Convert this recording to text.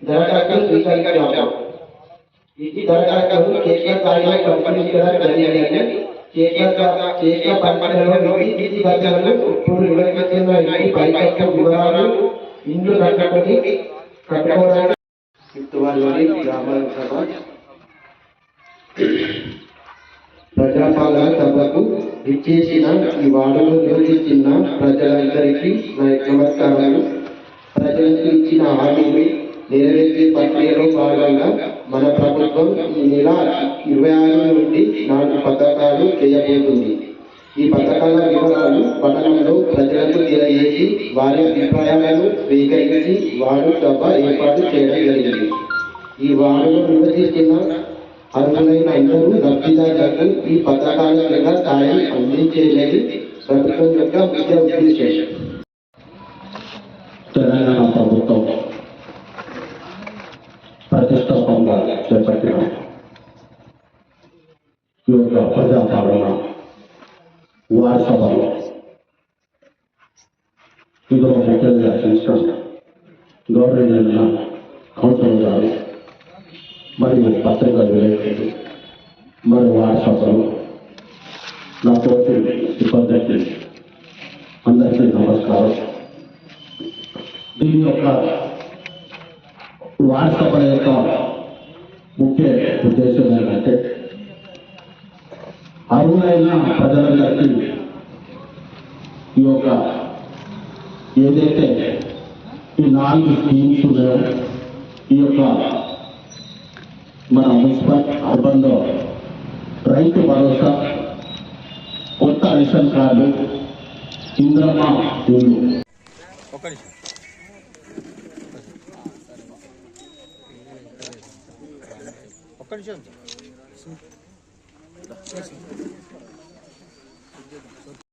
దరఖాస్తు స్వీకరించాము. ఈ దరఖాస్తును క్షేత్ర స్థాయిలో పరిశీలించడం జరిగిందని క్షేత్ర పరిశీలనలో ఇంటి గదులను ఇప్పుడు నిర్వహిస్తున్న ఇంటి పైకట్టు వివరాలు ఇండ్లు కట్టుకోవడానికి చిత్తూరులోని గ్రామ సభ ప్రజాపాలన సభకు విచ్చేసిన ఈ వార్డులో నివసిస్తున్న ప్రజలందరికీ నా నమస్కారాలు. ప్రజలకు ఇచ్చిన హామీలు నెరవేర్చే ప్రక్రియలో భాగంగా మన ప్రభుత్వం ఈ నెల 26 నుండి 4 పథకాలు చేయబోతుంది. ఈ పథకాల వివరాలు పట్టణంలో ప్రజలకు తెలియజేసి వారి అభిప్రాయాలను స్వీకరించి వార్డు సభ ఏర్పాటు చేయడం జరిగింది. ఈ వార్డులో నివసిస్తున్న అర్హులైన అందరూ లబ్ధిదారులకు ఈ పథకాల కింద సాయం అందించేది ప్రభుత్వం యొక్క ముఖ్య ఉద్దేశం. తెలంగాణ ప్రభుత్వం ప్రతిష్టాత్మకంగా చేపట్టిన ఈ యొక్క ప్రజాపాలన వార్డు సభలో ఇందులో ముఖ్యంగా చేసిన గౌరవనీయులైన కౌన్సిలర్ గారు మరియు పత్రికా విలేకరులు మరియు వార్డు సభలు నా తోటి సిబ్బందికి అందరికీ నమస్కారం. దీని యొక్క వార్డు సభల యొక్క ముఖ్య ఉద్దేశం ఏంటంటే అర్హులైన ప్రజలందరికీ ఈ యొక్క ఏదైతే ఈ 4 స్కీమ్స్ ఉన్నాయో ఈ యొక్క మన మున్సిపల్ అర్బన్లో రైతు భరోసా, కొత్త రేషన్ కార్డు, ఇంద్రమ్మ ఇల్లు ఒక్క నిమిషం